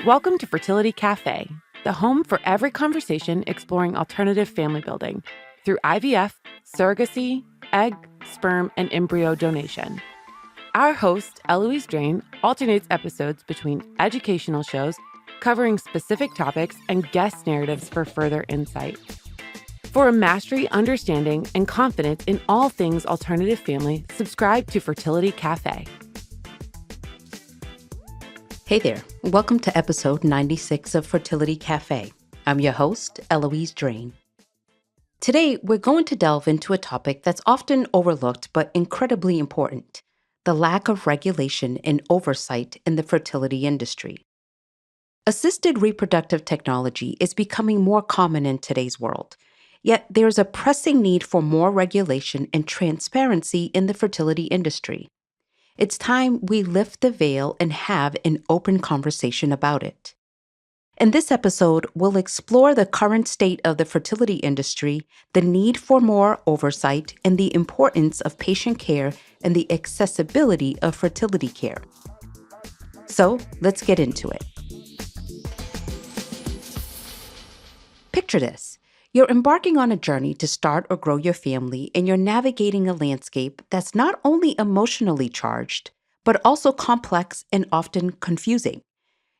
Welcome to Fertility Cafe, the home for every conversation exploring alternative family building through IVF, surrogacy, egg, sperm, and embryo donation. Our host, Eloise Drain, alternates episodes between educational shows covering specific topics and guest narratives for further insight. For a mastery, understanding, and confidence in all things alternative family, subscribe to Fertility Cafe. Hey there, welcome to episode 96 of Fertility Cafe. I'm your host, Eloise Drain. Today, we're going to delve into a topic that's often overlooked but incredibly important: the lack of regulation and oversight in the fertility industry. Assisted reproductive technology is becoming more common in today's world, yet there's a pressing need for more regulation and transparency in the fertility industry. It's time we lift the veil and have an open conversation about it. In this episode, we'll explore the current state of the fertility industry, the need for more oversight, and the importance of patient care and the accessibility of fertility care. So, let's get into it. Picture this. You're embarking on a journey to start or grow your family, and you're navigating a landscape that's not only emotionally charged, but also complex and often confusing.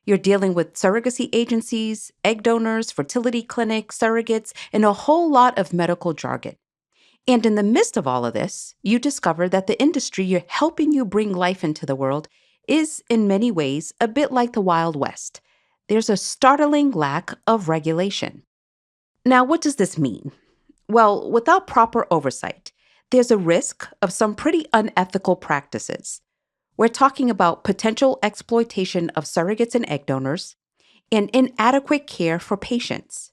You're dealing with surrogacy agencies, egg donors, fertility clinics, surrogates, and a whole lot of medical jargon. And in the midst of all of this, you discover that the industry you're helping you bring life into the world is, in many ways, a bit like the Wild West. There's a startling lack of regulation. Now, what does this mean? Well, without proper oversight, there's a risk of some pretty unethical practices. We're talking about potential exploitation of surrogates and egg donors and inadequate care for patients.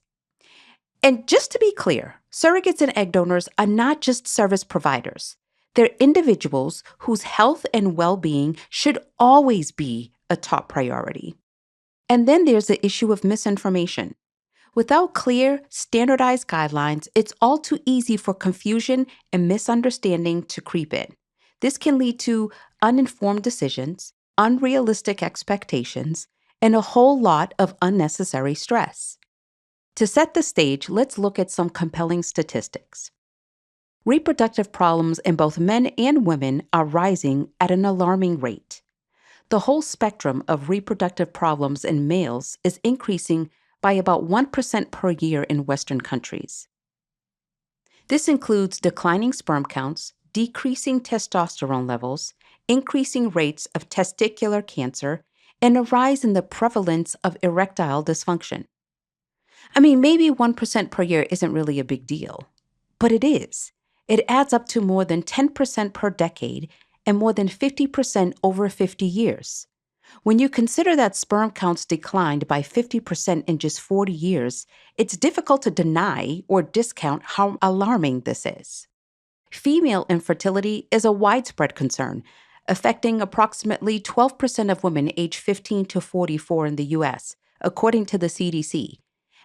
And just to be clear, surrogates and egg donors are not just service providers. They're individuals whose health and well-being should always be a top priority. And then there's the issue of misinformation. Without clear, standardized guidelines, it's all too easy for confusion and misunderstanding to creep in. This can lead to uninformed decisions, unrealistic expectations, and a whole lot of unnecessary stress. To set the stage, let's look at some compelling statistics. Reproductive problems in both men and women are rising at an alarming rate. The whole spectrum of reproductive problems in males is increasing by about 1% per year in Western countries. This includes declining sperm counts, decreasing testosterone levels, increasing rates of testicular cancer, and a rise in the prevalence of erectile dysfunction. I mean, maybe 1% per year isn't really a big deal, but it is. It adds up to more than 10% per decade and more than 50% over 50 years. When you consider that sperm counts declined by 50% in just 40 years, it's difficult to deny or discount how alarming this is. Female infertility is a widespread concern, affecting approximately 12% of women aged 15 to 44 in the U.S., according to the CDC,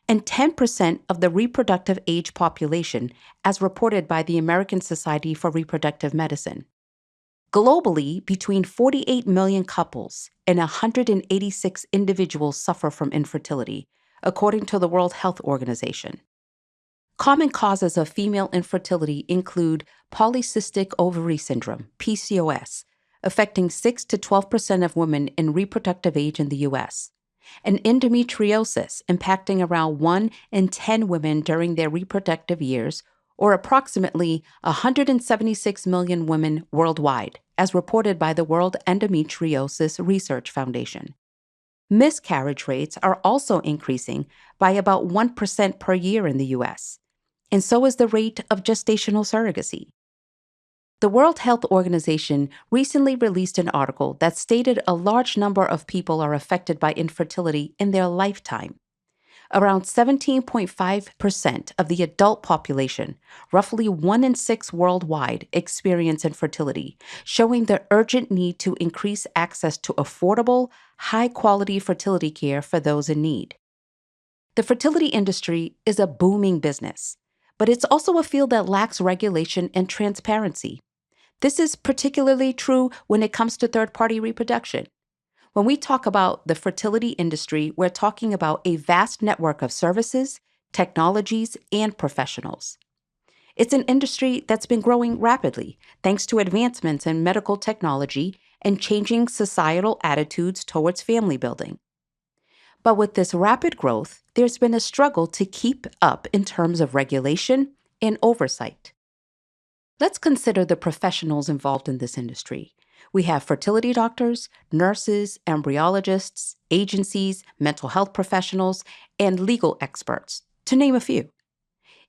and 10% of the reproductive age population, as reported by the American Society for Reproductive Medicine. Globally, between 48 million couples and 186 individuals suffer from infertility, according to the World Health Organization. Common causes of female infertility include polycystic ovary syndrome, PCOS, affecting 6 to 12% of women in reproductive age in the U.S., and endometriosis, impacting around 1 in 10 women during their reproductive years, or approximately 176 million women worldwide, as reported by the World Endometriosis Research Foundation. Miscarriage rates are also increasing by about 1% per year in the U.S., and so is the rate of gestational surrogacy. The World Health Organization recently released an article that stated a large number of people are affected by infertility in their lifetime. Around 17.5% of the adult population, roughly 1 in 6 worldwide, experience infertility, showing the urgent need to increase access to affordable, high-quality fertility care for those in need. The fertility industry is a booming business, but it's also a field that lacks regulation and transparency. This is particularly true when it comes to third-party reproduction. When we talk about the fertility industry, we're talking about a vast network of services, technologies, and professionals. It's an industry that's been growing rapidly thanks to advancements in medical technology and changing societal attitudes towards family building. But with this rapid growth, there's been a struggle to keep up in terms of regulation and oversight. Let's consider the professionals involved in this industry. We have fertility doctors, nurses, embryologists, agencies, mental health professionals, and legal experts, to name a few.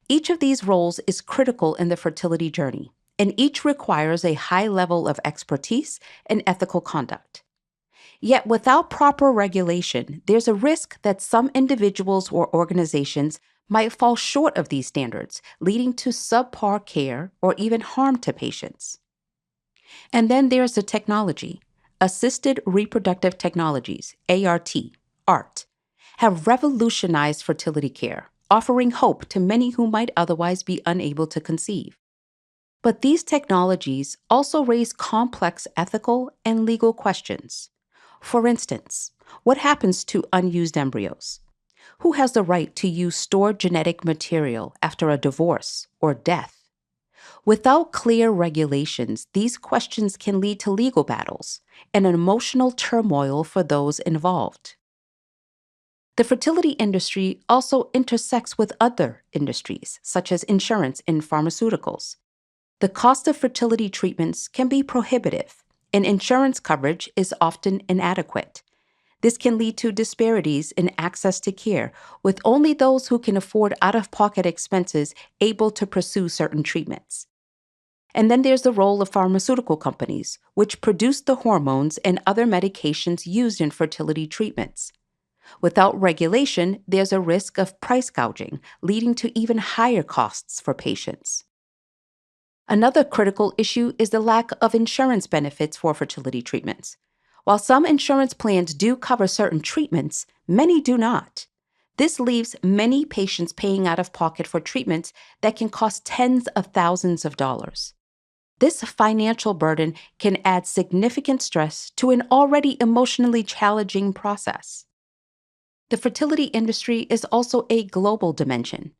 Each of these roles is critical in the fertility journey, and each requires a high level of expertise and ethical conduct. Yet, without proper regulation, there's a risk that some individuals or organizations might fall short of these standards, leading to subpar care or even harm to patients. And then there's the technology. Assisted reproductive technologies, ART, have revolutionized fertility care, offering hope to many who might otherwise be unable to conceive. But these technologies also raise complex ethical and legal questions. For instance, what happens to unused embryos? Who has the right to use stored genetic material after a divorce or death? Without clear regulations, these questions can lead to legal battles and an emotional turmoil for those involved. The fertility industry also intersects with other industries, such as insurance and pharmaceuticals. The cost of fertility treatments can be prohibitive, and insurance coverage is often inadequate. This can lead to disparities in access to care, with only those who can afford out-of-pocket expenses able to pursue certain treatments. And then there's the role of pharmaceutical companies, which produce the hormones and other medications used in fertility treatments. Without regulation, there's a risk of price gouging, leading to even higher costs for patients. Another critical issue is the lack of insurance benefits for fertility treatments. While some insurance plans do cover certain treatments, many do not. This leaves many patients paying out of pocket for treatments that can cost tens of thousands of dollars. This financial burden can add significant stress to an already emotionally challenging process. The fertility industry is also a global dimension.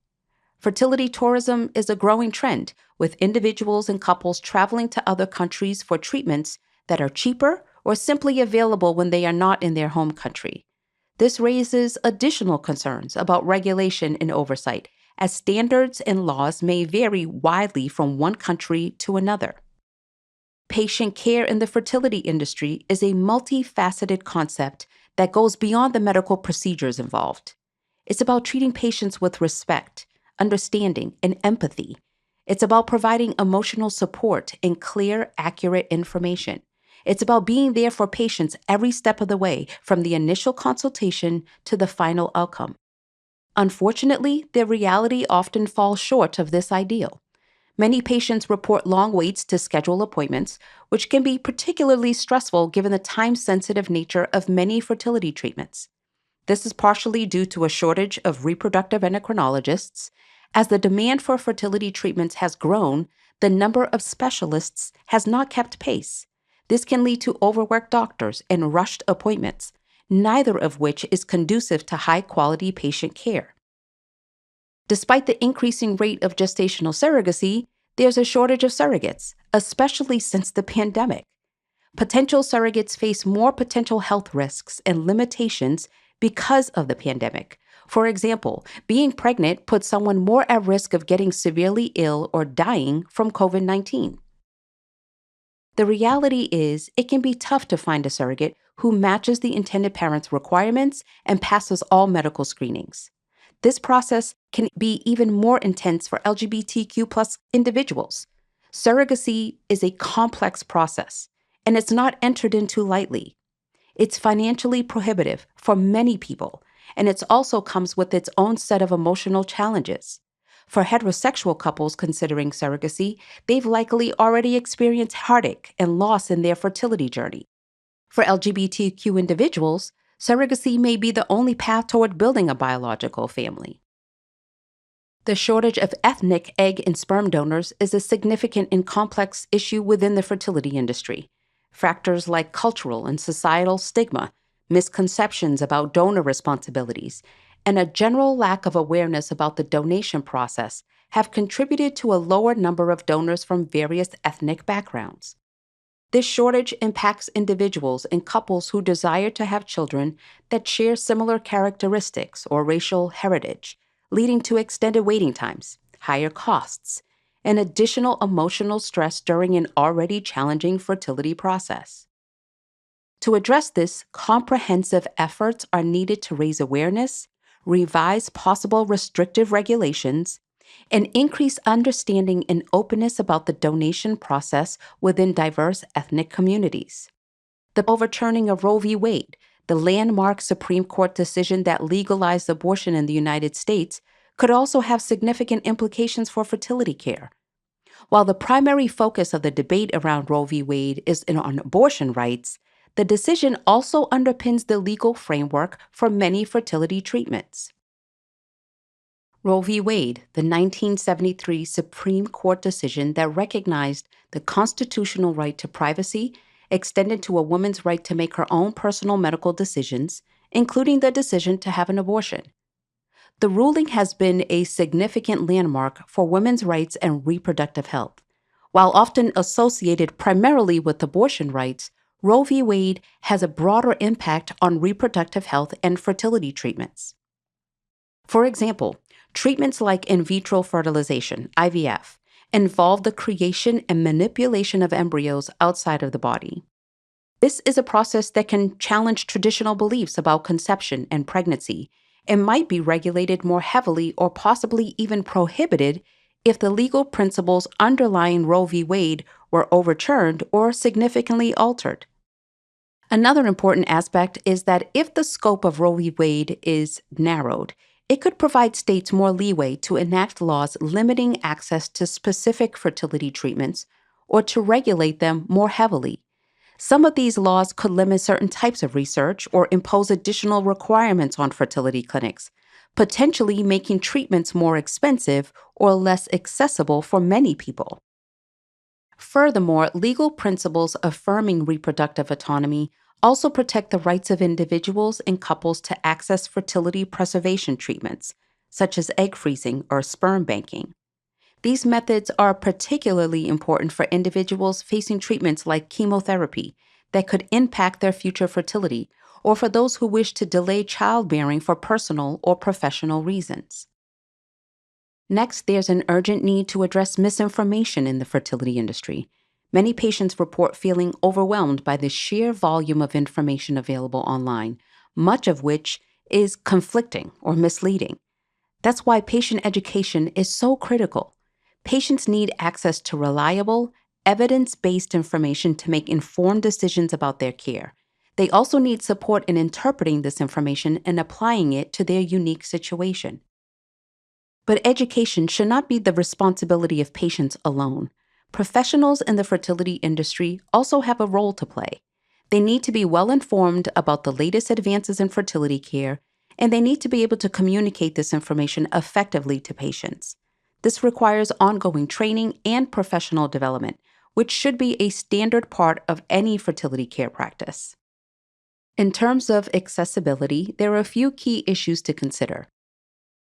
Fertility tourism is a growing trend, with individuals and couples traveling to other countries for treatments that are cheaper or simply available when they are not in their home country. This raises additional concerns about regulation and oversight, as standards and laws may vary widely from one country to another. Patient care in the fertility industry is a multifaceted concept that goes beyond the medical procedures involved. It's about treating patients with respect, understanding, and empathy. It's about providing emotional support and clear, accurate information. It's about being there for patients every step of the way, from the initial consultation to the final outcome. Unfortunately, the reality often falls short of this ideal. Many patients report long waits to schedule appointments, which can be particularly stressful given the time-sensitive nature of many fertility treatments. This is partially due to a shortage of reproductive endocrinologists. As the demand for fertility treatments has grown, the number of specialists has not kept pace. This can lead to overworked doctors and rushed appointments, neither of which is conducive to high-quality patient care. Despite the increasing rate of gestational surrogacy, there's a shortage of surrogates, especially since the pandemic. Potential surrogates face more potential health risks and limitations because of the pandemic. For example, being pregnant puts someone more at risk of getting severely ill or dying from COVID-19. The reality is, it can be tough to find a surrogate who matches the intended parent's requirements and passes all medical screenings. This process can be even more intense for LGBTQ+ individuals. Surrogacy is a complex process, and it's not entered into lightly. It's financially prohibitive for many people, and it also comes with its own set of emotional challenges. For heterosexual couples considering surrogacy, they've likely already experienced heartache and loss in their fertility journey. For LGBTQ individuals, surrogacy may be the only path toward building a biological family. The shortage of ethnic egg and sperm donors is a significant and complex issue within the fertility industry. Factors like cultural and societal stigma misconceptions about donor responsibilities, and a general lack of awareness about the donation process have contributed to a lower number of donors from various ethnic backgrounds. This shortage impacts individuals and couples who desire to have children that share similar characteristics or racial heritage, leading to extended waiting times, higher costs, and additional emotional stress during an already challenging fertility process. To address this, comprehensive efforts are needed to raise awareness, revise possible restrictive regulations, and increase understanding and openness about the donation process within diverse ethnic communities. The overturning of Roe v. Wade, the landmark Supreme Court decision that legalized abortion in the United States, could also have significant implications for fertility care. While the primary focus of the debate around Roe v. Wade is on abortion rights, the decision also underpins the legal framework for many fertility treatments. Roe v. Wade, the 1973 Supreme Court decision that recognized the constitutional right to privacy, extended to a woman's right to make her own personal medical decisions, including the decision to have an abortion. The ruling has been a significant landmark for women's rights and reproductive health. While often associated primarily with abortion rights, Roe v. Wade has a broader impact on reproductive health and fertility treatments. For example, treatments like in vitro fertilization, IVF, involve the creation and manipulation of embryos outside of the body. This is a process that can challenge traditional beliefs about conception and pregnancy and might be regulated more heavily or possibly even prohibited if the legal principles underlying Roe v. Wade were overturned or significantly altered. Another important aspect is that if the scope of Roe v. Wade is narrowed, it could provide states more leeway to enact laws limiting access to specific fertility treatments or to regulate them more heavily. Some of these laws could limit certain types of research or impose additional requirements on fertility clinics, potentially making treatments more expensive or less accessible for many people. Furthermore, legal principles affirming reproductive autonomy also protect the rights of individuals and couples to access fertility preservation treatments, such as egg freezing or sperm banking. These methods are particularly important for individuals facing treatments like chemotherapy that could impact their future fertility, or for those who wish to delay childbearing for personal or professional reasons. Next, there's an urgent need to address misinformation in the fertility industry. Many patients report feeling overwhelmed by the sheer volume of information available online, much of which is conflicting or misleading. That's why patient education is so critical. Patients need access to reliable, evidence-based information to make informed decisions about their care. They also need support in interpreting this information and applying it to their unique situation. But education should not be the responsibility of patients alone. Professionals in the fertility industry also have a role to play. They need to be well informed about the latest advances in fertility care, and they need to be able to communicate this information effectively to patients. This requires ongoing training and professional development, which should be a standard part of any fertility care practice. In terms of accessibility, there are a few key issues to consider.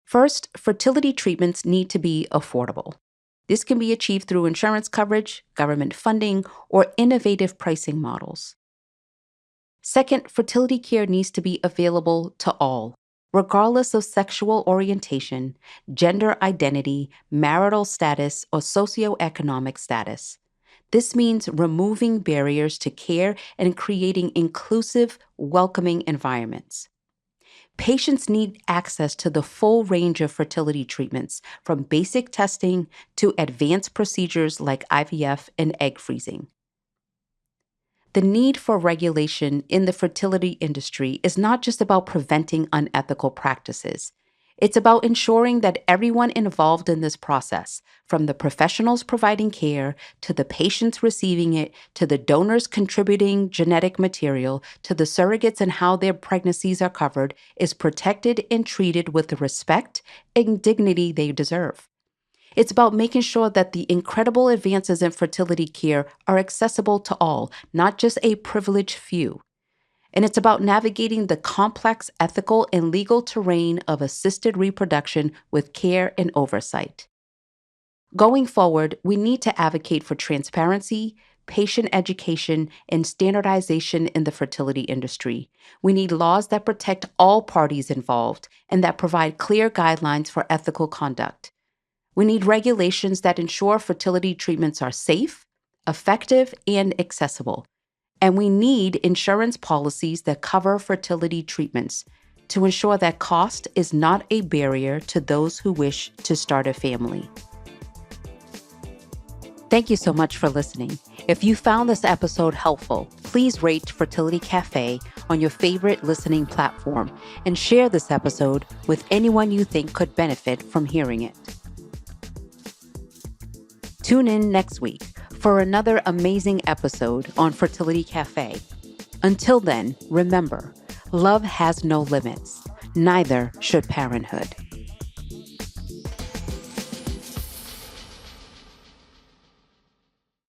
First, fertility treatments need to be affordable. This can be achieved through insurance coverage, government funding, or innovative pricing models. Second, fertility care needs to be available to all, regardless of sexual orientation, gender identity, marital status, or socioeconomic status. This means removing barriers to care and creating inclusive, welcoming environments. Patients need access to the full range of fertility treatments, from basic testing to advanced procedures like IVF and egg freezing. The need for regulation in the fertility industry is not just about preventing unethical practices. It's about ensuring that everyone involved in this process, from the professionals providing care, to the patients receiving it, to the donors contributing genetic material, to the surrogates and how their pregnancies are covered, is protected and treated with the respect and dignity they deserve. It's about making sure that the incredible advances in fertility care are accessible to all, not just a privileged few. And it's about navigating the complex ethical and legal terrain of assisted reproduction with care and oversight. Going forward, we need to advocate for transparency, patient education, and standardization in the fertility industry. We need laws that protect all parties involved and that provide clear guidelines for ethical conduct. We need regulations that ensure fertility treatments are safe, effective, and accessible. And we need insurance policies that cover fertility treatments to ensure that cost is not a barrier to those who wish to start a family. Thank you so much for listening. If you found this episode helpful, please rate Fertility Cafe on your favorite listening platform and share this episode with anyone you think could benefit from hearing it. Tune in next week for another amazing episode on Fertility Cafe. Until then, remember, love has no limits, neither should parenthood.